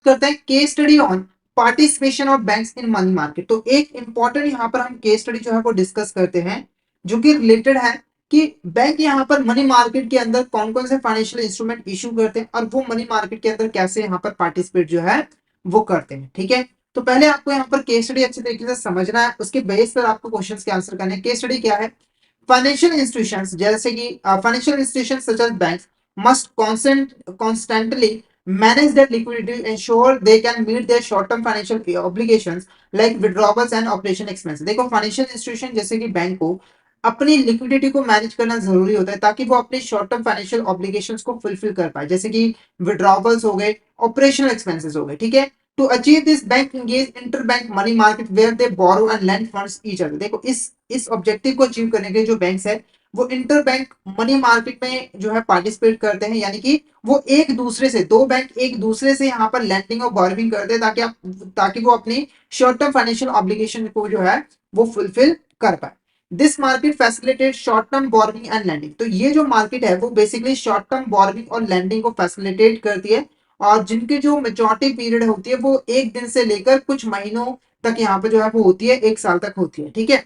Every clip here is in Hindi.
करते हैं case study on participation of banks in money market. तो एक इंपॉर्टेंट यहाँ पर हम केस स्टडी जो है वो डिस्कस करते हैं जो कि रिलेटेड है कि बैंक यहाँ पर मनी मार्केट के अंदर कौन कौन से फाइनेंशियल इंस्ट्रूमेंट इशू करते हैं और वो मनी मार्केट के अंदर कैसे यहाँ पर पार्टिसिपेट जो है वो करते हैं। ठीक है, तो पहले आपको यहाँ पर केस स्टडी अच्छे तरीके से समझना है, उसके बेस पर आपको क्वेश्चंस के आंसर करने हैं। केस स्टडी क्या है? फाइनेंशियल इंस्टीट्यूशंस जैसे कि financial institutions such as banks must constantly manage their liquidity to ensure they can meet their short term financial obligations like withdrawals and operation expenses। देखो फाइनेंशियल इंस्टीट्यूशन जैसे कि बैंक को अपनी लिक्विडिटी को मैनेज करना जरूरी होता है ताकि वो अपने शॉर्ट टर्म फाइनेंशियल ऑब्लिगेशंस को फुलफिल कर पाए, जैसे कि विड्रॉवल्स हो गए, ऑपरेशनल एक्सपेंसेस हो गए। ठीक है, to achieve this bank engage interbank money market where they borrow and lend funds each other. देखो इस ऑब्जेक्टिव को अचीव करने के लिए जो बैंक्स है वो इंटर बैंक मनी मार्केट में जो है पार्टिसिपेट करते हैं, यानी कि वो एक दूसरे से, दो बैंक एक दूसरे से यहाँ पर लैंडिंग और बॉर्विंग करते हैं ताकि वो अपनी शॉर्ट टर्म फाइनेंशियल ऑब्लिगेशन को जो है वो फुलफिल कर पाए। This market facilitate short term borrowing and lending. तो ये जो मार्केट है वो बेसिकली शॉर्ट टर्म बॉर्विंग और लैंडिंग को फैसिलिटेट करती है, और जिनकी जो मेच्योरिटी पीरियड होती है वो एक दिन से लेकर कुछ महीनों तक यहाँ पे जो है वो होती है, एक साल तक होती है। ठीक है,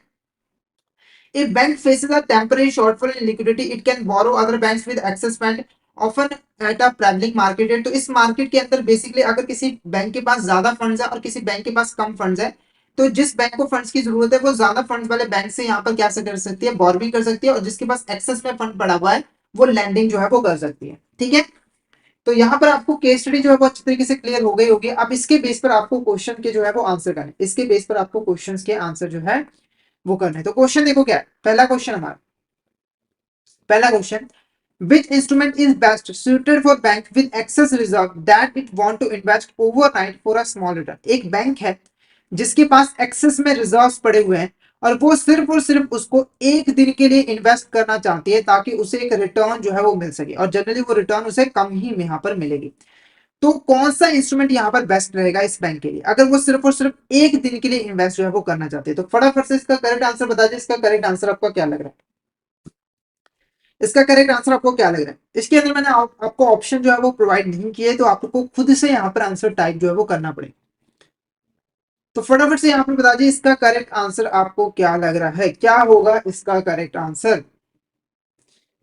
if bank faces a temporary shortfall in liquidity, it can borrow other banks with excess fund, often at a prevailing market rate। तो इस मार्केट के अंदर बेसिकली अगर किसी बैंक के पास ज्यादा फंड्स है और किसी बैंक के पास कम फंड्स है, तो जिस बैंक को फंड्स की जरूरत है वो ज्यादा फंड्स वाले बैंक से यहाँ पर क्या से कर सकती है, बोरविंग कर सकती है, और जिसके पास एक्सेस में फंड पड़ा हुआ है वो लैंडिंग जो है वो कर सकती है। ठीक है, तो यहाँ पर आपको केस स्टडी जो है वो अच्छी तरीके से क्लियर हो गई होगी। अब इसके बेस पर आपको क्वेश्चन के जो है वो आंसर करने, इसके बेस पर आपको क्वेश्चंस के आंसर जो है वो करना है। तो क्वेश्चन देखो क्या है, पहला क्वेश्चन हमारा, पहला question, which instrument is best suited for bank with excess reserve that it want to invest overnight for a small return। एक बैंक है जिसके पास एक्सेस में रिजर्व्स पड़े हुए हैं और वो सिर्फ और सिर्फ उसको एक दिन के लिए इन्वेस्ट करना चाहती है ताकि उसे एक रिटर्न जो है वो मिल सके, और जनरली वो रिटर्न उसे कम ही यहाँ पर मिलेगी। तो कौन सा इंस्ट्रूमेंट यहाँ पर बेस्ट रहेगा इस बैंक के लिए अगर वो सिर्फ और सिर्फ एक दिन के लिए इन्वेस्ट जो है वो करना चाहते हैं? तो फटाफट से इसका करेक्ट आंसर बता दीजिए, इसका करेक्ट आंसर आपका क्या लग रहा है? इसका करेक्ट आंसर आपको क्या लग रहा है? इसके अंदर मैंने आपको ऑप्शन जो है वो प्रोवाइड नहीं किए, तो आपको खुद से यहाँ पर आंसर टाइप जो है वो करना पड़ेगा। तो फटाफट से यहाँ पर बता दीजिए इसका करेक्ट आंसर आपको क्या लग रहा है, क्या होगा इसका correct answer?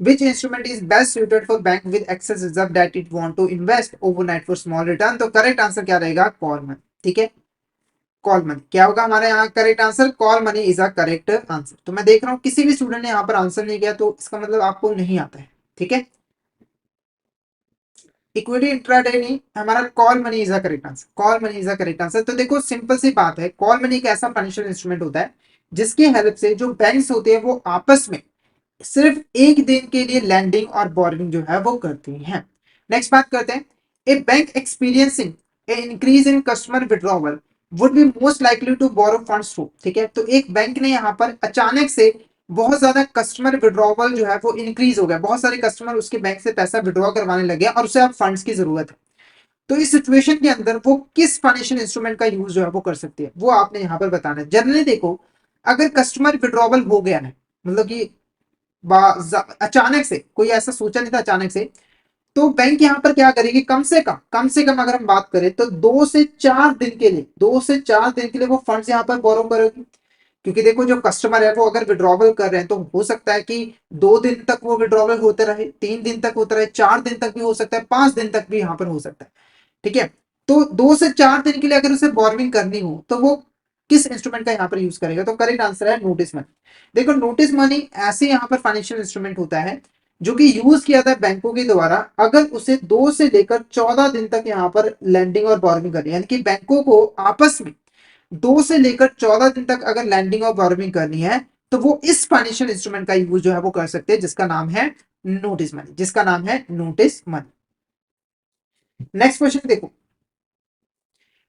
Which instrument is best suited for bank with excess reserve that it want to invest overnight for small return? तो करेक्ट आंसर क्या रहेगा? Call money. ठीक है, कॉल मनी क्या होगा हमारे यहाँ correct answer? Call money is a correct answer. तो मैं देख रहा हूँ किसी भी स्टूडेंट ने यहाँ पर आंसर नहीं किया, तो इसका मतलब आपको नहीं आता है। ठीक है, इक्विटी इंट्राडे नहीं, हमारा call money is a correct answer, call money is a correct answer. तो देखो सिंपल सी बात है, कॉल मनी एक ऐसा फाइनेंशियल इंस्ट्रूमेंट होता है जिसकी हेल्प से जो बैंक्स होते हैं वो आपस में सिर्फ एक दिन के लिए लैंडिंग और बोरिंग जो है वो करती हैं। नेक्स्ट बात करते हैं, a bank experiencing a increase in customer withdrawal would be most likely to borrow funds through. ठीक है, तो एक बैंक ने यहाँ पर अचानक से बहुत ज्यादा कस्टमर विड्रॉवल जो है वो इंक्रीज हो गया, बहुत सारे कस्टमर उसके बैंक से पैसा विड्रॉ करवाने लगे और उसे अब फंड्स की जरूरत है। तो इस सिचुएशन के अंदर वो किस फाइनेंशियल इंस्ट्रूमेंट का यूज जो है वो कर सकती है, वो आपने यहाँ पर बताना है। जनरली देखो, अगर कस्टमर विड्रॉवल हो गया है, मतलब कि अचानक से, कोई ऐसा सोचा नहीं था अचानक से, तो बैंक यहाँ पर क्या करेगी, कम से कम अगर हम बात करें तो 2 से 4 दिन के लिए, 2 से 4 दिन के लिए वो फंड्स यहाँ पर बोरो करेगी। क्योंकि देखो जो कस्टमर है वो अगर विड्रॉवल कर रहे हैं तो हो सकता है कि 2 दिन तक वो विड्रॉवल होते रहे, 3 दिन तक होता रहे, 4 दिन तक भी हो सकता है, 5 दिन तक भी यहाँ पर हो सकता है। ठीक है, तो 2 से 4 दिन के लिए अगर उसे बोरविंग करनी हो तो वो किस इंस्ट्रूमेंट का यहाँ पर यूज करेगा? तो करेक्ट आंसर है नोटिस मनी। देखो नोटिस मनी ऐसे यहाँ पर फाइनेंशियल इंस्ट्रूमेंट होता है जो कि यूज किया था बैंकों के द्वारा अगर उसे 2 से लेकर 14 दिन तक यहाँ पर लैंडिंग और बोरविंग करनी है, यानी कि बैंकों को आपस में 2 से लेकर 14 दिन तक अगर लैंडिंग और बोरविंग करनी है तो वो इस फाइनेंशियल इंस्ट्रूमेंट का यूज जो है वो कर सकते हैं, जिसका नाम है नोटिस मनी, जिसका नाम है नोटिस मनी। नेक्स्ट क्वेश्चन देखो,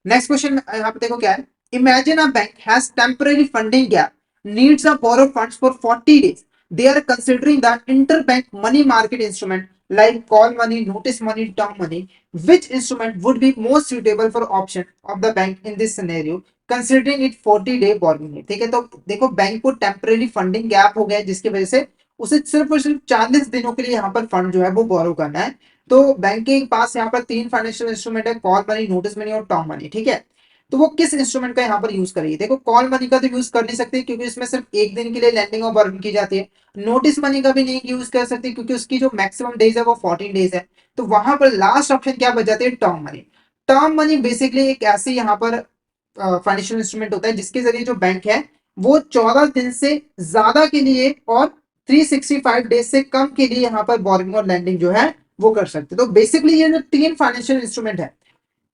नेक्स्ट क्वेश्चन यहाँ पे देखो क्या है, imagine a bank has temporary funding gap, needs a borrow funds for 40 days, they are considering the interbank money market instrument like call money, notice money, term money, which instrument would be most suitable for option of the bank in this scenario considering it 40-day borrowing है? ठीक है, तो देखो बैंक को टेम्पररी फंडिंग गैप हो गया जिसकी वजह से उसे सिर्फ और सिर्फ 40 दिनों के लिए यहाँ पर फंड जो है वो बोरो करना है। तो बैंक के पास यहाँ पर 3 फाइनेंशियल इंस्ट्रूमेंट है, कॉल मनी, नोटिस मनी और टर्म मनी, ठीक है। तो वो किस इंस्ट्रूमेंट का यहाँ पर यूज करेगी? देखो कॉल मनी का तो यूज कर नहीं सकते क्योंकि इसमें सिर्फ एक दिन के लिए लैंडिंग और बॉर्गिंग की जाती है। नोटिस मनी का भी नहीं यूज कर सकते क्योंकि उसकी जो मैक्सिमम डेज है वो 14 डेज है। तो वहां पर लास्ट ऑप्शन क्या बच जाती है? Term money. Term money basically एक ऐसी यहाँ पर फाइनेंशियल इंस्ट्रूमेंट होता है जिसके जरिए जो बैंक है वो 14 दिन से ज्यादा के लिए और 365 डेज से कम के लिए यहाँ पर बोरिंग और लैंडिंग जो है वो कर सकते हैं। तो बेसिकली ये जो 3 फाइनेंशियल इंस्ट्रूमेंट है,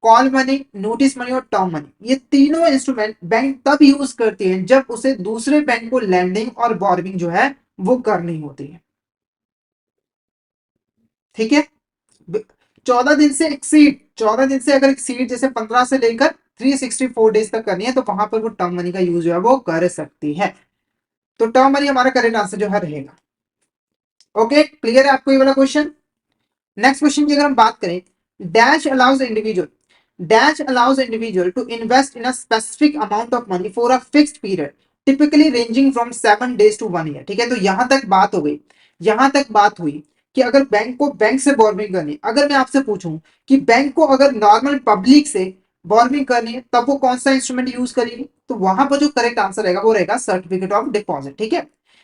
कॉल मनी, नोटिस मनी और टर्म मनी, ये तीनों इंस्ट्रूमेंट बैंक तब यूज करती है जब उसे दूसरे बैंक को लैंडिंग और बोरिंग जो है वो करनी होती है, ठीक है। 14 दिन से एक्सीड, 14 दिन से अगर एक्सीड जैसे 15 से लेकर 364 डेज तक करनी है तो वहां पर वो टर्म मनी का यूज जो है वो कर सकती है। तो टर्म मनी हमारा करेक्ट आंसर जो है रहेगा। ओके, क्लियर है आपको ये वाला क्वेश्चन? नेक्स्ट क्वेश्चन की अगर हम बात करें, dash allows individual, dash allows individual to invest in a specific amount of money for a fixed period typically ranging from 7 days to 1 year, ठीक है। तो यहां तक बात हो गई, यहां तक बात हुई कि अगर बैंक को बैंक से बोर्विंग करनी, अगर मैं आपसे पूछूं कि बैंक को अगर नॉर्मल पब्लिक से बोर्विंग करनी है तब वो कौन सा इंस्ट्रूमेंट यूज करेगी? तो वहां पर जो करेक्ट आंसर रहेगा वो रहेगा सर्टिफिकेट ऑफ डिपॉजिट, ठीक है।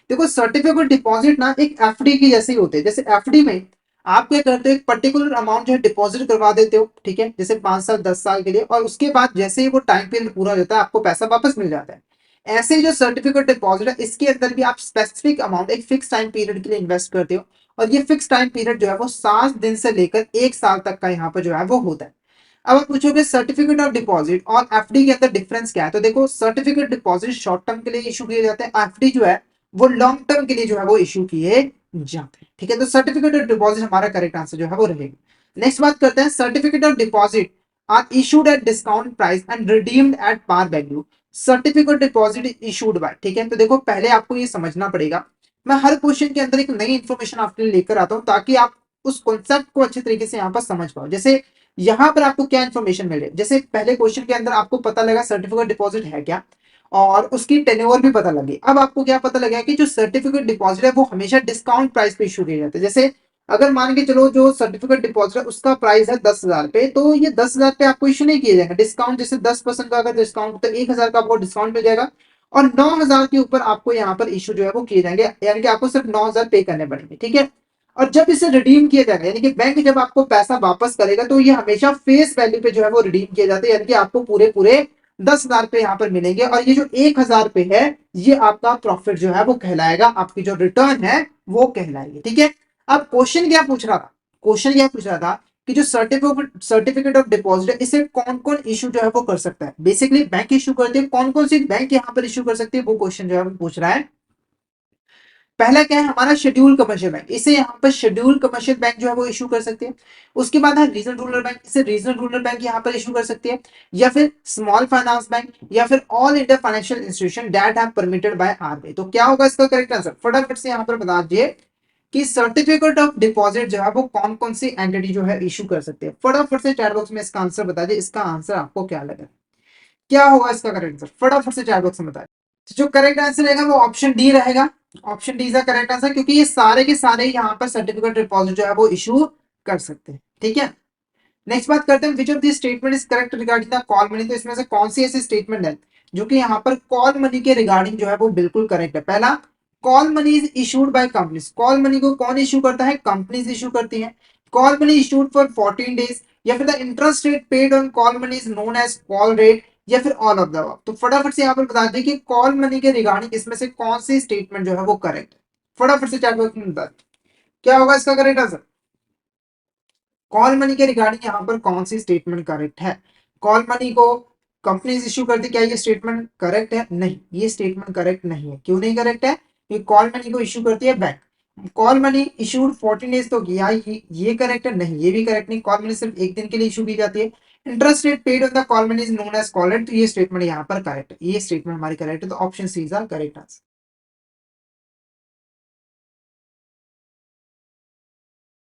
देखो सर्टिफिकेट डिपॉजिट ना एक एफडी की जैसे ही होते हैं। जैसे एफडी में आप क्या करते हो, एक पर्टिकुलर अमाउंट जो है डिपॉजिट करवा देते हो, ठीक है, जैसे 5 साल 10 साल के लिए, और उसके बाद जैसे ही वो टाइम पीरियड पूरा हो जाता है आपको पैसा वापस मिल जाता है। ऐसे ही जो सर्टिफिकेट डिपॉजिट है इसके अंदर भी आप स्पेसिफिक अमाउंट एक फिक्स टाइम पीरियड के लिए इन्वेस्ट करते हो, और ये फिक्स टाइम पीरियड जो है वो 7 दिन से लेकर 1 साल तक का यहाँ पर जो है वो होता है। अब आप पूछोगे सर्टिफिकेट ऑफ डिपॉजिट और एफडी के अंदर डिफरेंस क्या है? तो देखो सर्टिफिकेट डिपॉजिट शॉर्ट टर्म के लिए इशू किए जाते हैं, एफडी जो है वो लॉन्ग टर्म के लिए जो है वो इशू किए जाते हैं, ठीक है। तो सर्टिफिकेट ऑफ डिपॉजिट हमारा करेक्ट आंसर जो है वो रहेगा। नेक्स्ट बात करते हैं, certificate of deposit are issued at discount price and redeemed at par value. Certificate deposit issued by, ठीक है। तो देखो पहले आपको ये समझना पड़ेगा, मैं हर क्वेश्चन के अंदर एक नई इंफॉर्मेशन आपके लिए लेकर आता हूं ताकि आप उस कॉन्सेप्ट को अच्छे तरीके से यहाँ पर समझ पाओ। जैसे यहाँ पर आपको क्या इन्फॉर्मेशन मिले, जैसे पहले क्वेश्चन के अंदर आपको पता लगा सर्टिफिकेट डिपॉजिट है क्या और उसकी टेन्योर भी पता लगी। अब आपको क्या पता लगा कि जो सर्टिफिकेट डिपॉजिट है वो हमेशा डिस्काउंट प्राइस पे इशू किए जाते हैं। जैसे अगर मान के चलो जो सर्टिफिकेट डिपॉजिट है उसका प्राइस है 10,000 पे, तो ये 10,000 पे आपको इशू नहीं किया जाएगा डिस्काउंट, जैसे 10% का अगर डिस्काउंट तो 1,000 का आपको डिस्काउंट मिल जाएगा, और 9,000 के ऊपर आपको यहाँ पर इशू जो है वो किए जाएंगे, यानी कि आपको सिर्फ 9,000 पे करने पड़ेंगे, ठीक है। और जब इसे रिडीम किया जाएगा यानी कि बैंक जब आपको पैसा वापस करेगा तो ये हमेशा फेस वैल्यू पे जो है वो रिडीम किया जाता है, यानी कि आपको पूरे पूरे 10,000 पे यहाँ पर मिलेंगे, और ये जो 1,000 पे है ये आपका प्रॉफिट जो है वो कहलाएगा, आपकी जो रिटर्न है वो कहलाएगी, ठीक है। अब क्वेश्चन क्या पूछ रहा था, क्वेश्चन क्या पूछ रहा था कि जो सर्टिफिकेट सर्टिफिकेट ऑफ डिपॉजिट है इसे कौन कौन इशू जो है वो कर सकता है? बेसिकली बैंक इशू करती है, कौन कौन सी बैंक यहाँ पर इशू कर सकती है वो क्वेश्चन जो है वो पूछ रहा है। पहला क्या है हमारा शेड्यूल कमर्शियल बैंक, इसे यहाँ पर शेड्यूल कमर्शियल बैंक जो है वो इशू कर सकती है। उसके बाद है रीजनल रूरल बैंक, इसे रीजनल रूरल बैंक यहाँ पर इशू कर सकती है, या फिर स्मॉल फाइनेंस बैंक, या फिर all India financial institution that have permitted by RBI. तो क्या होगा इसका करेक्ट आंसर? फटाफट से यहाँ पर बता दीजिए कि सर्टिफिकेट ऑफ डिपॉजिट जो है वो कौन कौन सी एंटिटी जो है इशू कर सकती है। फटाफट से चैट बॉक्स में इसका आंसर बता दीजिए, इसका आंसर आपको क्या लगा, क्या होगा इसका करेक्ट आंसर? फटाफट से चैट बॉक्स में बताइए। तो जो करेक्ट आंसर रहेगा वो ऑप्शन डी रहेगा, option D is the correct answer, क्योंकि ये सारे के सारे यहाँ पर सर्टिफिकेट डिपॉजिट जो है वो इशू कर सकते हैं, ठीक है। नेक्स्ट बात करते हैं, which of this statement is correct regarding the call money. तो इसमें से कौन सी ऐसी स्टेटमेंट है जो कि यहाँ पर कॉल मनी के रिगार्डिंग जो है वो बिल्कुल करेक्ट है? पहला, call money is issued by companies, call money को कौन इशू करता है? कंपनीज इशू करती हैं। Call money issued for 14 days, या फिर the interest rate paid on call money is known as call rate, या फिर ऑल ऑफ द अबव। तो फटाफट से यहाँ पर बता दीजिए कि कॉल मनी के रिगार्डिंग इसमें से कौन सी स्टेटमेंट जो है वो करेक्ट है? फटाफट से चैट बॉक्स में बता दीजिए क्या होगा इसका करेक्ट आंसर। कॉल मनी के रिगार्डिंग यहाँ पर कौन सी स्टेटमेंट करेक्ट है? कॉल मनी को कंपनीज इश्यू करती, क्या ये स्टेटमेंट करेक्ट है? नहीं, ये स्टेटमेंट करेक्ट नहीं है। क्यों नहीं करेक्ट है? क्योंकि कॉल मनी को इश्यू करती है bank. Call money issued 14 days, तो ये करेक्ट है? नहीं, ये भी करेक्ट नहीं, कॉल मनी सिर्फ एक दिन के लिए इशू की जाती है। Interest rate paid on the call money is known as call rate, तो ये स्टेटमेंट यहाँ पर करेक्ट है, ये स्टेटमेंट हमारी करेक्ट है, तो option C is the correct answer.